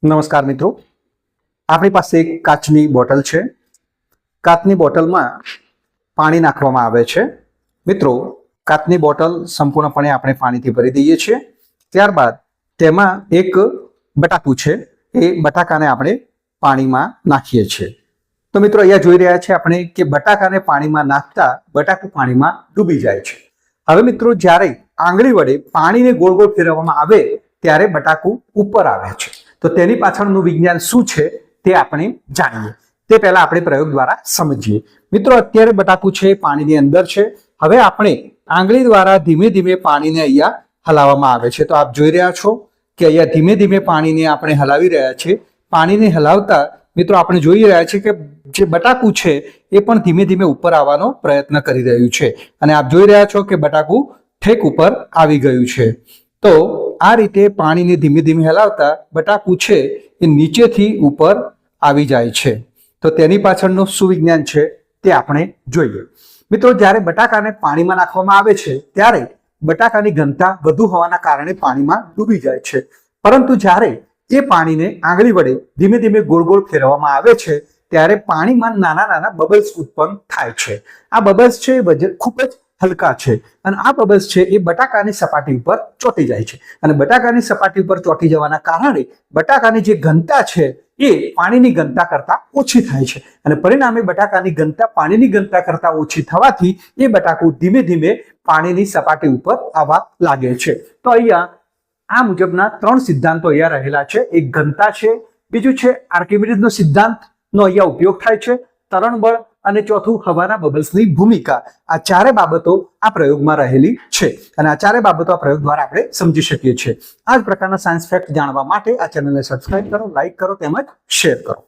નમસ્કાર મિત્રો, આપણી પાસે એક કાચની બોટલ છે. કાચની બોટલમાં પાણી નાખવામાં આવે છે. મિત્રો, કાચની બોટલ સંપૂર્ણપણે આપણે પાણીથી ભરી દઈએ છીએ. ત્યારબાદ તેમાં એક બટાકું છે, એ બટાકાને આપણે પાણીમાં નાખીએ છીએ. તો મિત્રો, અહીંયા જોઈ રહ્યા છે આપણે કે બટાકાને પાણીમાં નાખતા બટાકું પાણીમાં ડૂબી જાય છે. હવે મિત્રો, જ્યારે આંગળી વડે પાણીને ગોળ ગોળ ફેરવવામાં આવે ત્યારે બટાકું ઉપર આવે છે. તો તેની પાછળનું વિજ્ઞાન શું છે તે આપણે જાણીએ. તે પહેલા આપણે પ્રયોગ દ્વારા સમજીએ. મિત્રો, અત્યારે બટાકું છે પાણીની અંદર છે. હવે આપણે આંગળી દ્વારા ધીમે ધીમે પાણીને અહીંયા હલાવવામાં આવે છે. તો આપ જોઈ રહ્યા છો કે અહીંયા ધીમે ધીમે પાણીને આપણે હલાવી રહ્યા છીએ. પાણીને હલાવતા મિત્રો આપણે જોઈ રહ્યા છીએ કે જે બટાકું છે એ પણ ધીમે ધીમે ઉપર આવવાનો પ્રયત્ન કરી રહ્યું છે. અને આપ જોઈ રહ્યા છો કે બટાકું ઠેક ઉપર આવી ગયું છે. તો આ રીતે પાણીને ધીમે ધીમે હલાવતા બટાકું છે એ નીચેથી ઉપર આવી જાય છે. તો તેની પાછળનું શું વિજ્ઞાન છે તે આપણે જોઈએ. મિત્રો, જ્યારે બટાકાને પાણીમાં નાખવામાં આવે છે ત્યારે બટાકાની ઘનતા વધુ હોવાના કારણે પાણીમાં ડૂબી જાય છે. પરંતુ જ્યારે એ પાણીને આંગળી વડે ધીમે ધીમે ગોળ ગોળ ફેરવવામાં આવે છે ત્યારે પાણીમાં નાના નાના બબલ્સ ઉત્પન્ન થાય છે. આ બબલ્સ છે એ ખૂબ જ હલકા છે અને આ બબલ્સ છે એ બટાકાની સપાટી ઉપર ચોંટી જાય છે. અને બટાકાની સપાટી ઉપર ચોંટી જવાના કારણે બટાકાની જે ઘનતા છે એ પાણીની ઘનતા કરતા ઓછી થાય છે. અને પરિણામે બટાકાની ઘનતા પાણીની ઘનતા કરતા ઓછી થવાથી એ બટાકું ધીમે ધીમે પાણીની સપાટી ઉપર આવવા લાગે છે. તો અહીંયા આ મુજબના 3 સિદ્ધાંતો અહીંયા રહેલા છે. એક ઘનતા છે, બીજું છે આર્કિમિડીઝનો સિદ્ધાંતનો અહીંયા ઉપયોગ થાય છે, તરણ બળ, અને ચોથું હવાના બબલ્સની ભૂમિકા. આ ચારે બાબતો આ પ્રયોગમાં રહેલી છે અને આ ચારે બાબતો આ પ્રયોગ દ્વારા આપણે સમજી શકીએ છીએ. આ જ પ્રકારના સાયન્સ ફેક્ટ જાણવા માટે આ ચેનલને સબસ્ક્રાઇબ કરો, લાઈક કરો તેમજ શેર કરો.